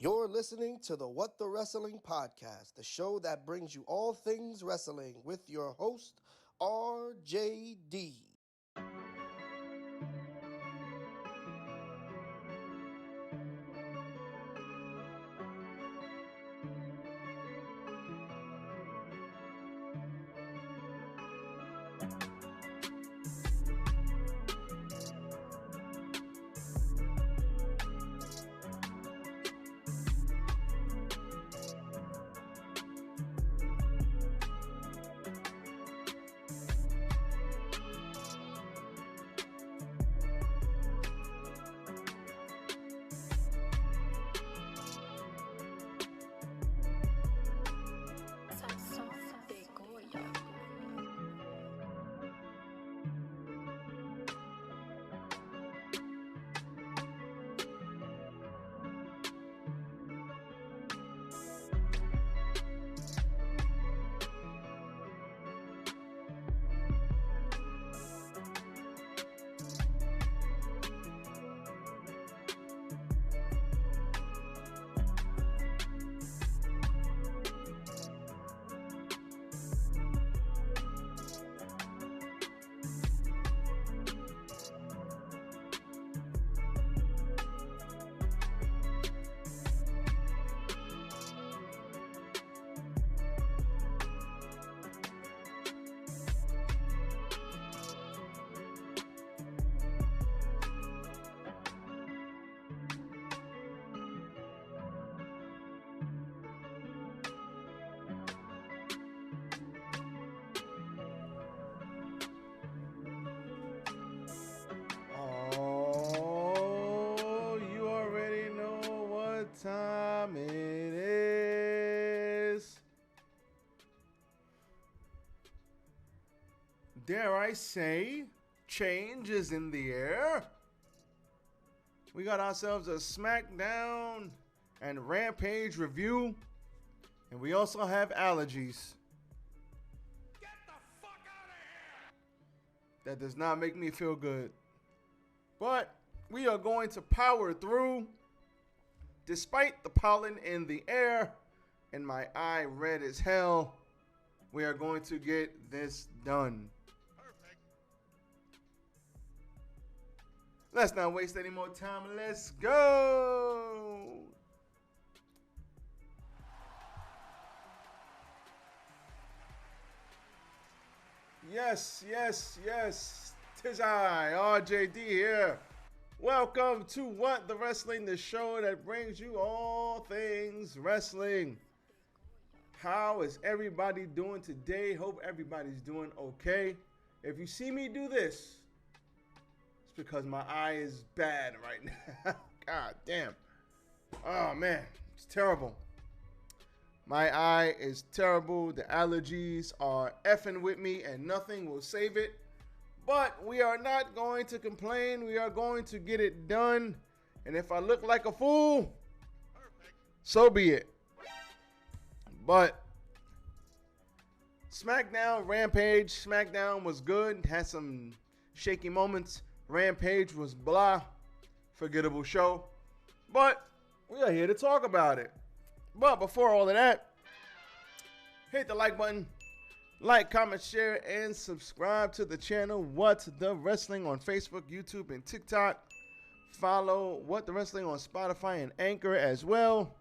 You're listening to the What the Wrestling Podcast, the show that brings you all things wrestling with your host, RJD. Time it is. Dare I say, change is in the air. We got ourselves a Smackdown and Rampage review, and we also have allergies. Get the fuck out of here! That does not make me feel good. But we are going to power through. Despite the pollen in the air and my eye red as hell, we are going to get this done. Perfect. Let's not waste any more time. Let's go. Yes. Tis I, RJD here. Welcome to What the Wrestling, the show that brings you all things wrestling. How is everybody doing today? Hope everybody's doing okay. If you see me do this, it's because my eye is bad right now. God damn. Oh man, it's terrible. My eye is terrible. The allergies are effing with me and nothing will save it. But we are not going to complain. We are going to get it done. And if I look like a fool, so be it. But Smackdown, Rampage. Smackdown was good. Had some shaky moments. Rampage was blah. Forgettable show. But we are here to talk about it. But before all of that, hit the like button. Like, comment, share, and subscribe to the channel What the Wrestling on Facebook, YouTube, and TikTok. Follow What the Wrestling on Spotify and Anchor as well.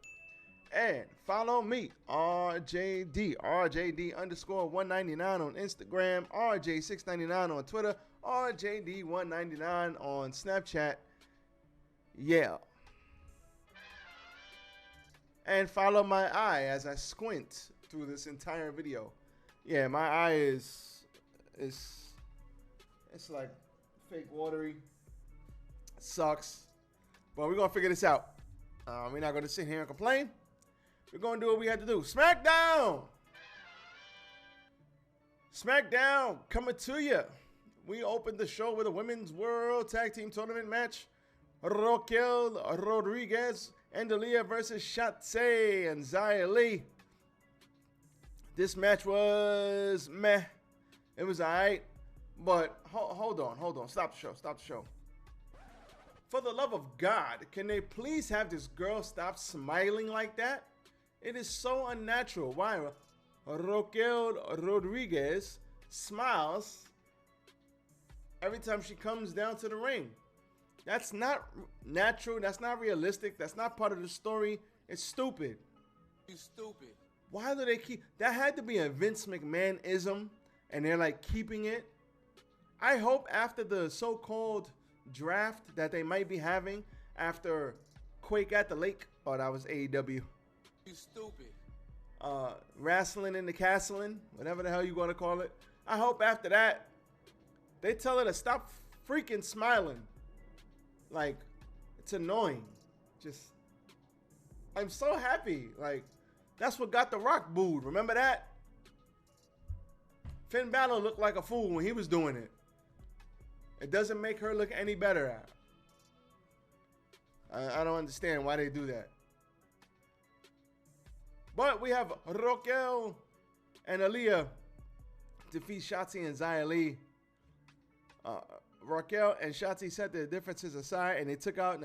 And follow me, RJD, RJD_199 on Instagram, RJ699 on Twitter, RJD199 on Snapchat. Yeah. And follow my eye as I squint through this entire video. Yeah, my eye is it's like fake watery. It sucks. But we're going to figure this out. We're not going to sit here and complain. We're going to do what we had to do. Smackdown! Smackdown coming to you. We opened the show with a Women's World Tag Team Tournament match. Raquel Rodriguez and Aaliyah versus Shotzi and Xia Li. This match was meh. It was alright. But hold on. Stop the show. For the love of God, can they please have this girl stop smiling like that? It is so unnatural. Why? Raquel Rodriguez smiles every time she comes down to the ring. That's not natural. That's not realistic. That's not part of the story. It's stupid. You stupid. Why do they keep... That had to be a Vince McMahon-ism, and they're like keeping it. I hope after the so-called draft that they might be having after Quake at the Lake. Oh, that was AEW. You stupid. Wrestling in the castling, whatever the hell you want to call it. I hope after that, they tell her to stop freaking smiling. Like, it's annoying. Just, I'm so happy. Like, that's what got The Rock booed. Remember that? Finn Balor looked like a fool when he was doing it. It doesn't make her look any better. I don't understand why they do that. But we have Raquel and Aaliyah defeat Shotzi and Xia Li. Raquel and Shotzi set their differences aside, and they took out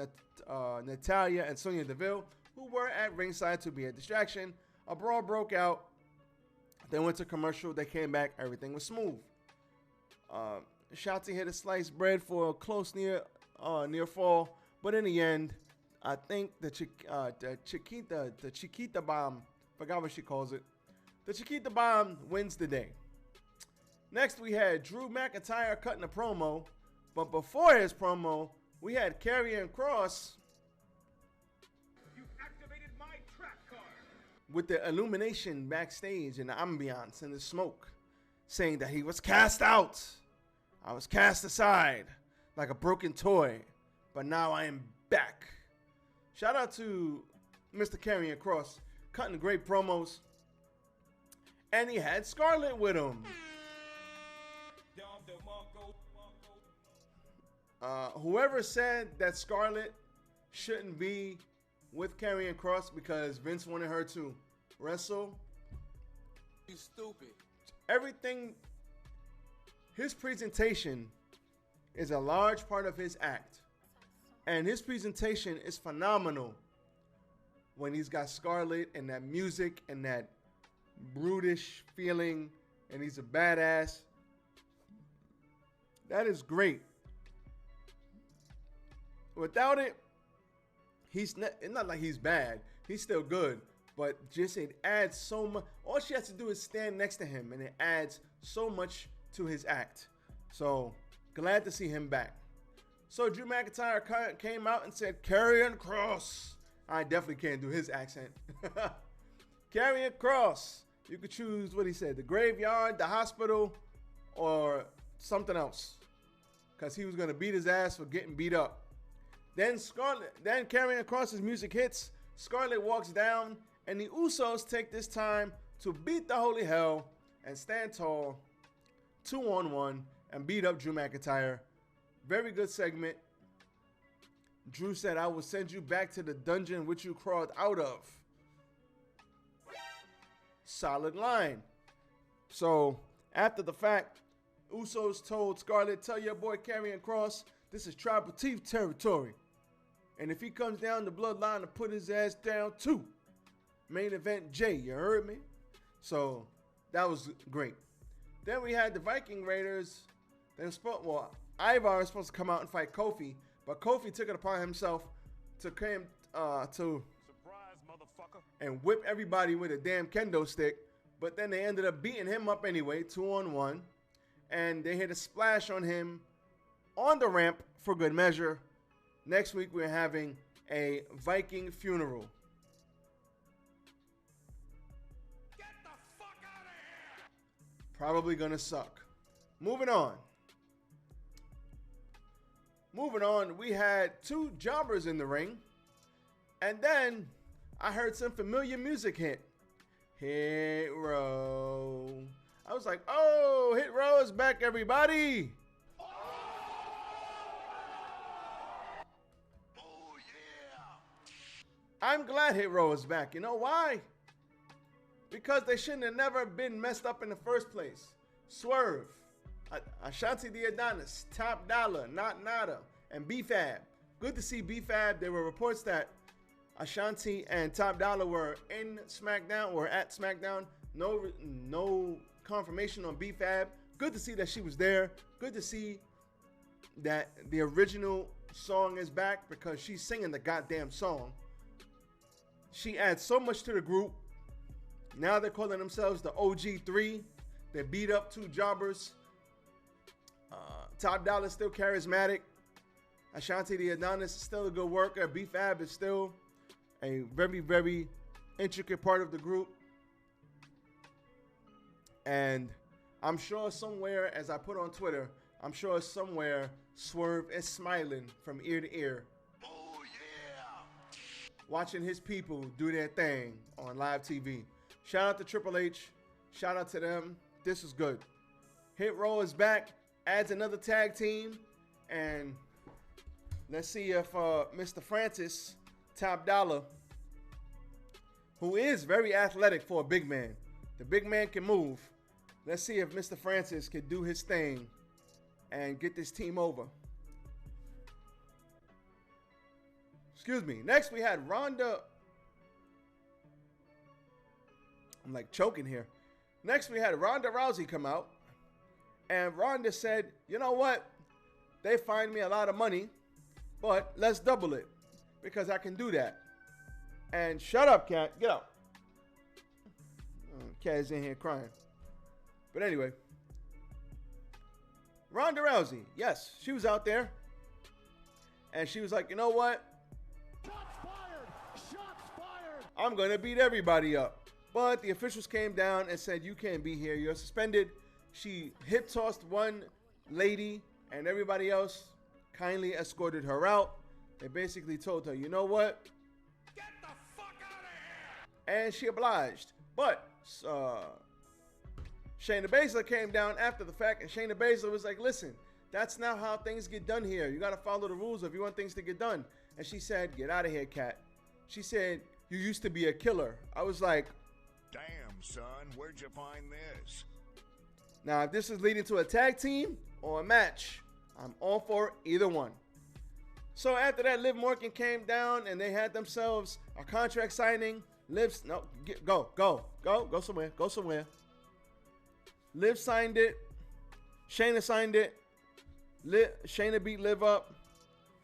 Natalya and Sonya Deville, who were at ringside to be a distraction. A brawl broke out. They went to commercial. They came back. Everything was smooth. Shotzi hit a sliced bread for a close near fall, but in the end, I think the Chiquita Bomb, forgot what she calls it. The Chiquita Bomb wins the day. Next, we had Drew McIntyre cutting a promo, but before his promo, we had Karrion Kross Activated my trap card. with the illumination backstage and the ambiance and the smoke, saying that he was cast out. I was cast aside like a broken toy, but now I am back. Shout out to Mr. Karrion Kross, cutting great promos. And he had Scarlett with him. Whoever said that Scarlett shouldn't be with Karrion Kross because Vince wanted her to wrestle. You stupid. Everything, his presentation is a large part of his act. And his presentation is phenomenal when he's got Scarlett and that music and that brutish feeling and he's a badass. That is great. Without it, it's not like he's bad. He's still good. But just it adds so much. All she has to do is stand next to him and it adds so much to his act. So glad to see him back. So Drew McIntyre came out and said, Karrion Kross. I definitely can't do his accent. Karrion Kross. You could choose what he said, the graveyard, the hospital, or something else. Because he was going to beat his ass for getting beat up. Then Karrion Kross's music hits. Scarlett walks down, and the Usos take this time to beat the holy hell and stand tall, 2-on-1, and beat up Drew McIntyre. Very good segment. Drew said, I will send you back to the dungeon which you crawled out of. Solid line. So, after the fact, Usos told Scarlett, tell your boy Karrion Kross, this is Tribal Chief territory. And if he comes down the bloodline to put his ass down too. Main event Jay, you heard me? So, that was great. Then we had the Viking Raiders. Ivar was supposed to come out and fight Kofi, but Kofi took it upon himself to come surprise, motherfucker, and whip everybody with a damn kendo stick. But then they ended up beating him up anyway, 2-on-1, and they hit a splash on him on the ramp for good measure. Next week we're having a Viking funeral. Get the fuck out of here! Probably gonna suck. Moving on, we had two jobbers in the ring. And then I heard some familiar music hit. Hit Row. I was like, oh, Hit Row is back, everybody. Oh yeah! I'm glad Hit Row is back. You know why? Because they shouldn't have never been messed up in the first place. Swerve, Ashanti the Adonis, Top Dollar, Not Nada, and B-Fab Good to see B-Fab. There were reports that Ashanti and Top Dollar were in SmackDown or at SmackDown. No confirmation on B-Fab. Good to see that she was there. Good to see that the original song is back because she's singing the goddamn song. She adds so much to the group. Now they're calling themselves the OG3. They beat up two jobbers. Top Dollar is still charismatic. Ashanti the Adonis is still a good worker. B-Fab is still a very, very intricate part of the group. And I'm sure somewhere, as I put on Twitter, I'm sure somewhere Swerve is smiling from ear to ear. Oh, yeah. Watching his people do their thing on live TV. Shout out to Triple H. Shout out to them. This is good. Hit Row is back. Adds another tag team. And let's see if Mr. Francis, Top Dollar, who is very athletic for a big man. The big man can move. Let's see if Mr. Francis can do his thing and get this team over. Excuse me. Next, we had Ronda. I'm like choking here. Next, we had Ronda Rousey come out. And Ronda said, you know what? They fined me a lot of money, but let's double it because I can do that. And shut up, Cat. Get out. Cat is in here crying. But anyway, Ronda Rousey, yes, she was out there. And she was like, you know what? Shots fired. Shots fired. I'm going to beat everybody up. But the officials came down and said, you can't be here. You're suspended. She hip tossed one lady and everybody else kindly escorted her out. They basically told her, you know what? Get the fuck out of here. And she obliged. But Shayna Baszler came down after the fact, and Shayna Baszler was like, listen, that's not how things get done here. You got to follow the rules if you want things to get done. And she said, get out of here, Cat. She said, you used to be a killer. I was like, damn, son, where'd you find this? now, if this is leading to a tag team or a match, I'm all for either one. So after that, Liv Morgan came down and they had themselves a contract signing. Go somewhere. Liv signed it. Shayna signed it. Shayna beat Liv up,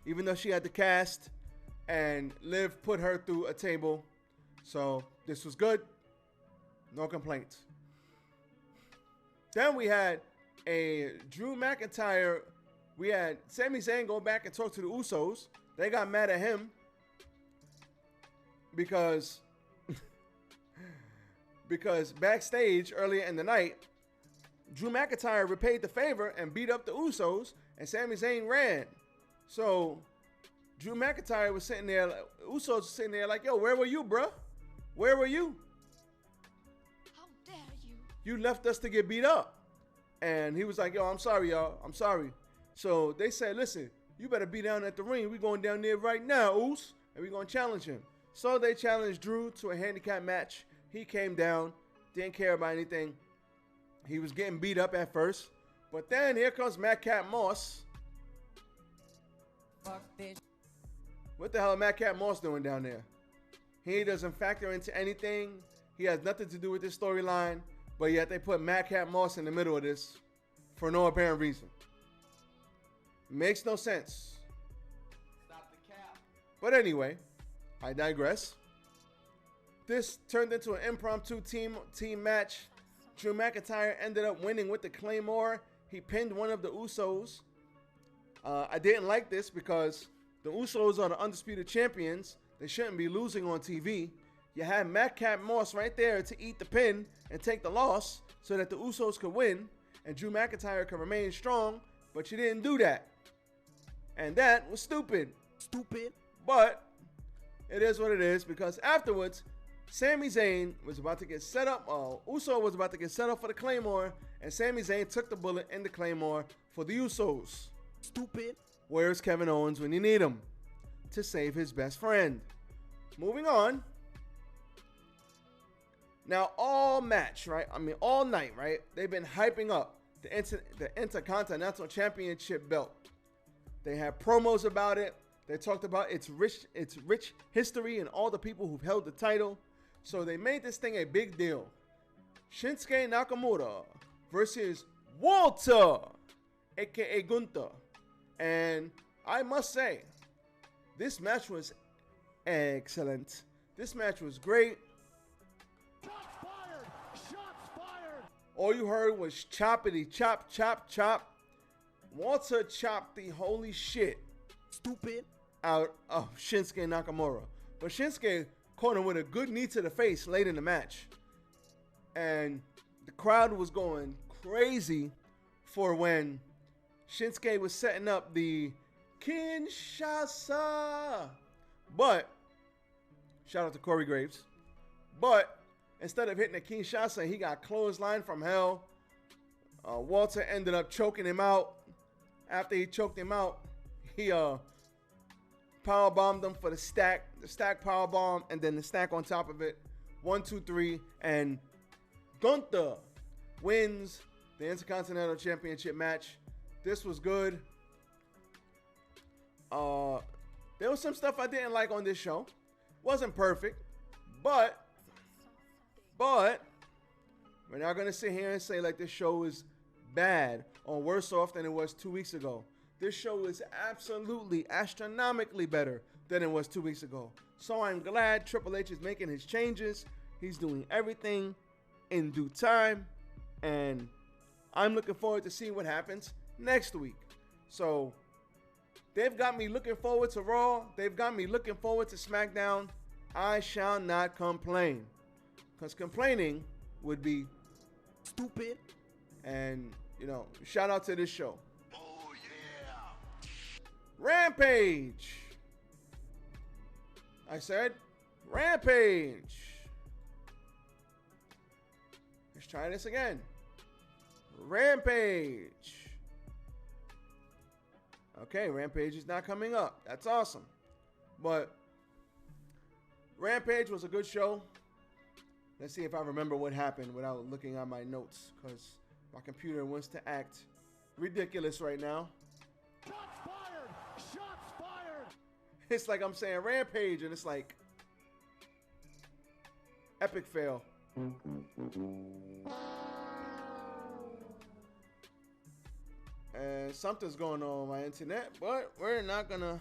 even though she had the cast, and Liv put her through a table. So this was good. No complaints. Then we had a Drew McIntyre. We had Sami Zayn go back and talk to the Usos. They got mad at him because backstage earlier in the night, Drew McIntyre repaid the favor and beat up the Usos, and Sami Zayn ran. So Drew McIntyre was sitting there, Usos was sitting there like, yo, where were you, bruh? Where were you? How dare you? You left us to get beat up. And he was like, yo, I'm sorry, y'all. I'm sorry. So they said, listen, you better be down at the ring. We going down there right now, Oos. And we going to challenge him. So they challenged Drew to a handicap match. He came down. Didn't care about anything. He was getting beat up at first. But then here comes Madcap Moss. Fuck this. What the hell is Madcap Moss doing down there? He doesn't factor into anything. He has nothing to do with this storyline. But yet they put Madcap Moss in the middle of this for no apparent reason. Makes no sense. Stop the cap. But anyway, I digress. This turned into an impromptu team match. Drew McIntyre ended up winning with the Claymore. He pinned one of the Usos. I didn't like this because the Usos are the undisputed champions. They shouldn't be losing on TV. You had Madcap Moss right there to eat the pin and take the loss so that the Usos could win and Drew McIntyre could remain strong, but you didn't do that. And that was stupid. But it is what it is, because afterwards, Sami Zayn was about to get set up. Uso was about to get set up for the Claymore, and Sami Zayn took the bullet in the Claymore for the Usos. Where's Kevin Owens when you need him? To save his best friend. Moving on. Now, all match, right? I mean, all night, right? They've been hyping up the Intercontinental Championship belt. They have promos about it. They talked about its rich history and all the people who've held the title. So they made this thing a big deal. Shinsuke Nakamura versus Walter, aka Gunther. And I must say, this match was excellent. This match was great. Shots fired! Shots fired! All you heard was choppity chop, chop, chop. Walter chopped the holy shit Stupid. out of Shinsuke Nakamura. But Shinsuke caught him with a good knee to the face late in the match. And the crowd was going crazy for when Shinsuke was setting up the Kinshasa. But, shout out to Corey Graves. But, instead of hitting the Kinshasa, he got clothesline from hell. Walter ended up choking him out. After he choked him out, he powerbombed him for the stack powerbomb, and then the stack on top of it. 1, 2, 3, and Gunther wins the Intercontinental Championship match. This was good. There was some stuff I didn't like on this show. Wasn't perfect, but we're not gonna sit here and say like this show is bad or worse off than it was 2 weeks ago. This show is absolutely astronomically better than it was 2 weeks ago. So I'm glad Triple H is making his changes. He's doing everything in due time, and I'm looking forward to seeing what happens next week. So they've got me looking forward to Raw. They've got me looking forward to Smackdown. I shall not complain, because complaining would be stupid. And, you know, shout out to this show. Oh, yeah. Rampage. I said Rampage. Let's try this again. Rampage. Okay, Rampage is not coming up. That's awesome. But Rampage was a good show. Let's see if I remember what happened without looking at my notes, because my computer wants to act ridiculous right now. Shots fired! Shots fired! It's like I'm saying Rampage, and it's like epic fail. And something's going on my internet, but we're not gonna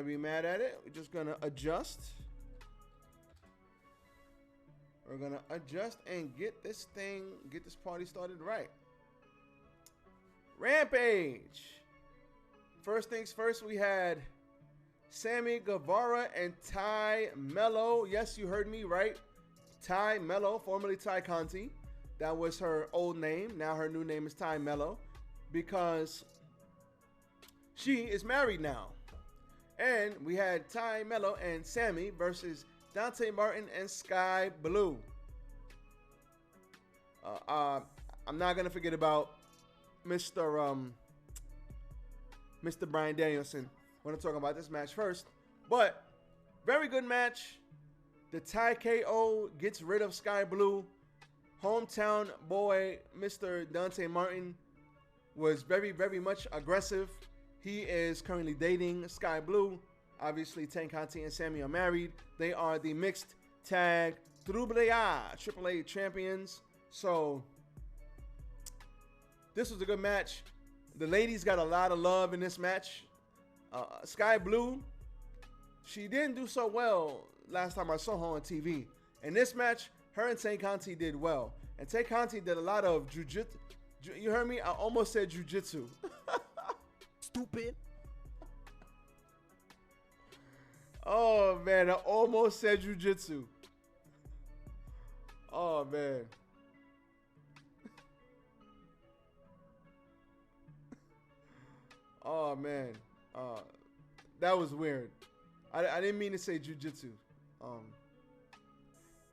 be mad at it. We're just gonna adjust. We're gonna adjust and get this party started right. Rampage. First things first, we had Sammy Guevara and Ty Mello. Yes, you heard me right. Ty Mello, formerly Ty Conti. That was her old name. Now her new name is Ty Mello, because she is married now. And we had Ty Mello and Sammy versus Dante Martin and Sky Blue. I'm not gonna forget about Mr. Bryan Danielson when I'm talking about this match first. But very good match. The Ty KO gets rid of Sky Blue. Hometown boy Mr. Dante Martin was very, very much aggressive. He is currently dating Sky Blue. Obviously, Ten Conti and Sammy are married. They are the mixed tag AAA champions. So this was a good match. The ladies got a lot of love in this match. Sky Blue, she didn't do so well last time I saw her on TV. In this match, her and Ten Conti did well. And Ten Conti did a lot of jujitsu. You heard me? I almost said jujitsu. Stupid. Oh, man. I almost said jujitsu. Oh, man. Oh, man. That was weird. I didn't mean to say jujitsu.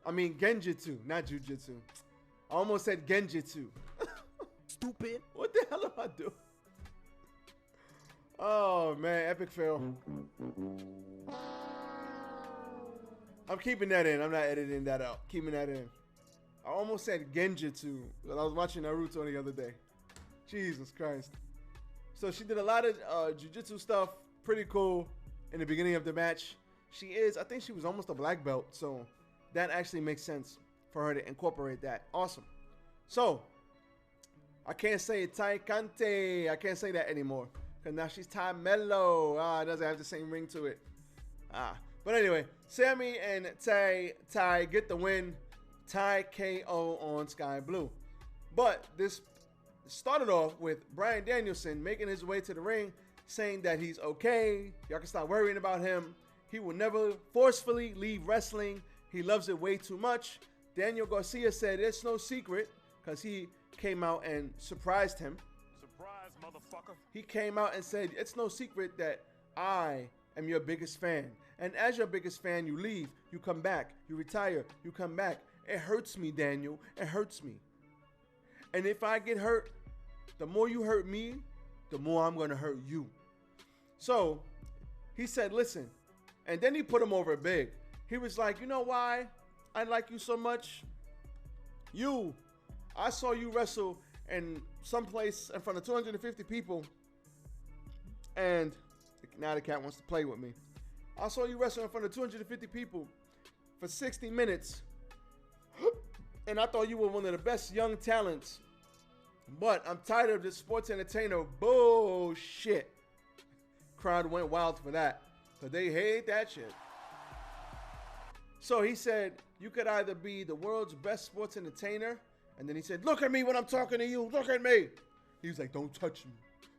I mean genjutsu, not jujitsu. I almost said genjutsu. Stupid. What the hell am I doing? Oh, man. Epic fail. I'm keeping that in. I'm not editing that out. Keeping that in. I almost said genjutsu when I was watching Naruto the other day. Jesus Christ. So she did a lot of jiu-jitsu stuff. Pretty cool in the beginning of the match. I think she was almost a black belt. So that actually makes sense for her to incorporate that. Awesome. So I can't say Tai Cante. I can't say that anymore. Because now she's Ty Mello. It doesn't have the same ring to it. But anyway, Sammy and Ty get the win. Ty KO on Sky Blue. But this started off with Bryan Danielson making his way to the ring, saying that he's okay. Y'all can stop worrying about him. He will never forcefully leave wrestling. He loves it way too much. Daniel Garcia said it's no secret because he came out and surprised him. Surprise, motherfucker. He came out and said it's no secret that I am your biggest fan. And as your biggest fan, you leave, you come back, you retire, you come back. It hurts me, Daniel. It hurts me. And if I get hurt, the more you hurt me, the more I'm going to hurt you. So he said, listen. And then he put him over big. He was like, you know why I like you so much? I saw you wrestle in someplace in front of 250 people. And now the cat wants to play with me. I saw you wrestle in front of 250 people for 60 minutes. And I thought you were one of the best young talents. But I'm tired of this sports entertainer bullshit. Crowd went wild for that. Because they hate that shit. So he said, you could either be the world's best sports entertainer. And then he said, look at me when I'm talking to you. Look at me. He was like, don't touch me.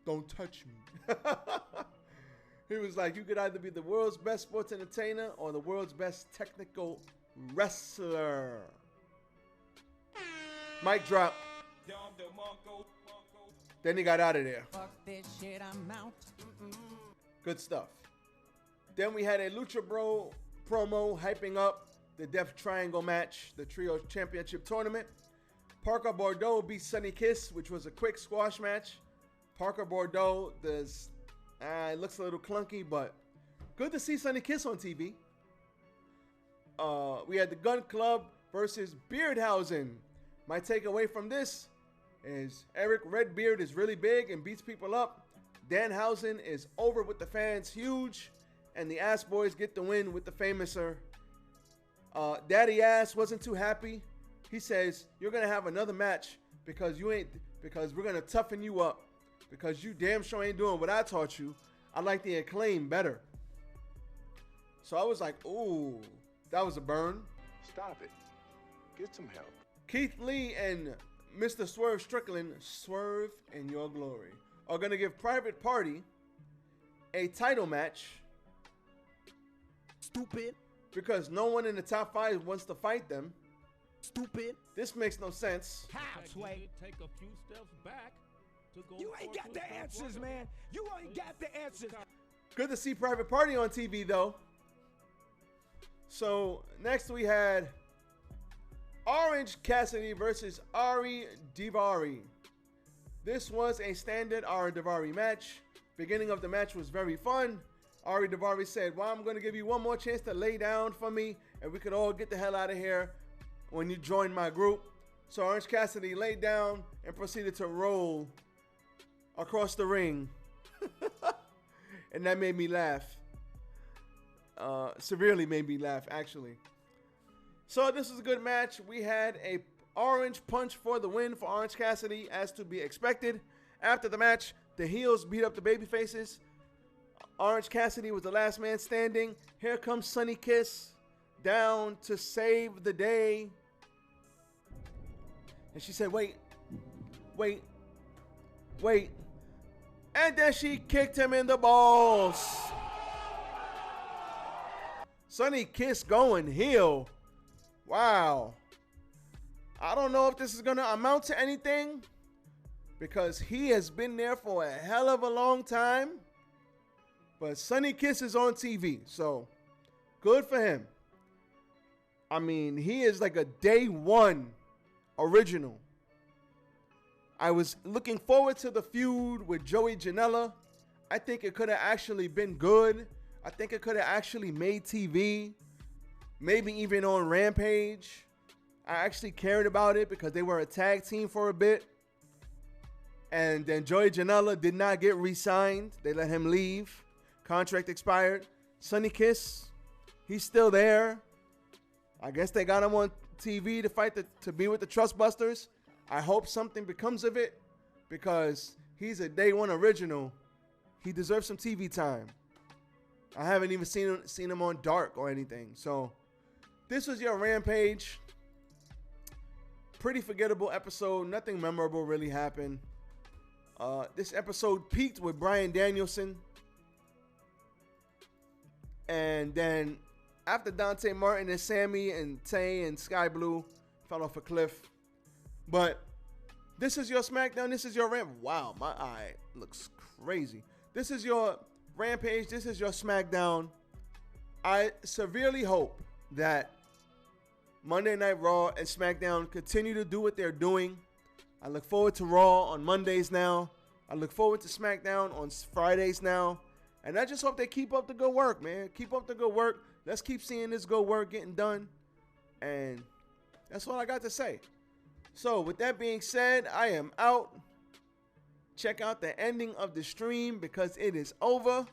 Don't touch me. He was like, you could either be the world's best sports entertainer or the world's best technical wrestler. Mic drop. Then he got out of there. Fuck this shit, I'm out. Good stuff. Then we had a Lucha Bro promo hyping up the Death Triangle match, the Trio Championship Tournament. Parker Bordeaux beat Sonny Kiss, which was a quick squash match. Parker Bordeaux it looks a little clunky, but good to see Sonny Kiss on TV. We had the Gun Club versus Beardhausen. My takeaway from this is Eric Redbeard is really big and beats people up. Danhausen is over with the fans, huge. And the Ass Boys get the win with the famouser. Daddy Ass wasn't too happy. He says, you're going to have another match because we're going to toughen you up. Because you damn sure ain't doing what I taught you. I like the Acclaim better. So I was like, ooh, that was a burn. Stop it. Get some help. Keith Lee and Mr. Swerve Strickland, Swerve in Your Glory, are going to give Private Party a title match. Stupid. Because no one in the top 5 wants to fight them. Stupid. This makes no sense. How, Sway? Take a few steps back to go. You ain't got the answers, man. You ain't got the answers. Good to see Private Party on TV, though. So, next we had Orange Cassidy versus Ari Daivari. This was a standard Ari Daivari match. Beginning of the match was very fun. Ari Daivari said, well, I'm going to give you one more chance to lay down for me, and we could all get the hell out of here when you join my group. So Orange Cassidy laid down and proceeded to roll across the ring. And that made me laugh. Severely made me laugh, actually. So this was a good match. We had a orange punch for the win for Orange Cassidy, as to be expected. After the match, the heels beat up the babyfaces. Orange Cassidy was the last man standing. Here comes Sonny Kiss down to save the day. And she said, wait. And then she kicked him in the balls. Sonny Kiss going heel. Wow. I don't know if this is going to amount to anything, because he has been there for a hell of a long time. But Sonny Kiss is on TV, so good for him. I mean, he is like a day one original. I was looking forward to the feud with Joey Janela. I think it could have actually been good. I think it could have actually made TV. Maybe even on Rampage. I actually cared about it because they were a tag team for a bit. And then Joey Janela did not get re-signed. They let him leave. Contract expired. Sonny Kiss, he's still there. I guess they got him on TV to fight to be with the Trustbusters. I hope something becomes of it because he's a day one original. He deserves some TV time. I haven't even seen him on Dark or anything. So this was your Rampage. Pretty forgettable episode. Nothing memorable really happened. This episode peaked with Bryan Danielson. And then after Dante Martin and Sammy and Tay and Sky Blue fell off a cliff. But this is your SmackDown. This is your Wow, my eye looks crazy. This is your Rampage. This is your SmackDown. I severely hope that Monday Night Raw and SmackDown continue to do what they're doing. I look forward to Raw on Mondays now. I look forward to SmackDown on Fridays now. And I just hope they keep up the good work, man. Keep up the good work. Let's keep seeing this good work getting done. And that's all I got to say. So with that being said, I am out. Check out the ending of the stream because it is over.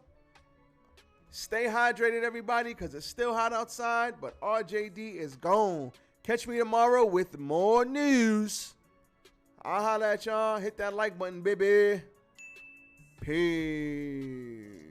Stay hydrated, everybody, because it's still hot outside. But RJD is gone. Catch me tomorrow with more news. I'll holla at y'all. Hit that like button, baby. Peace.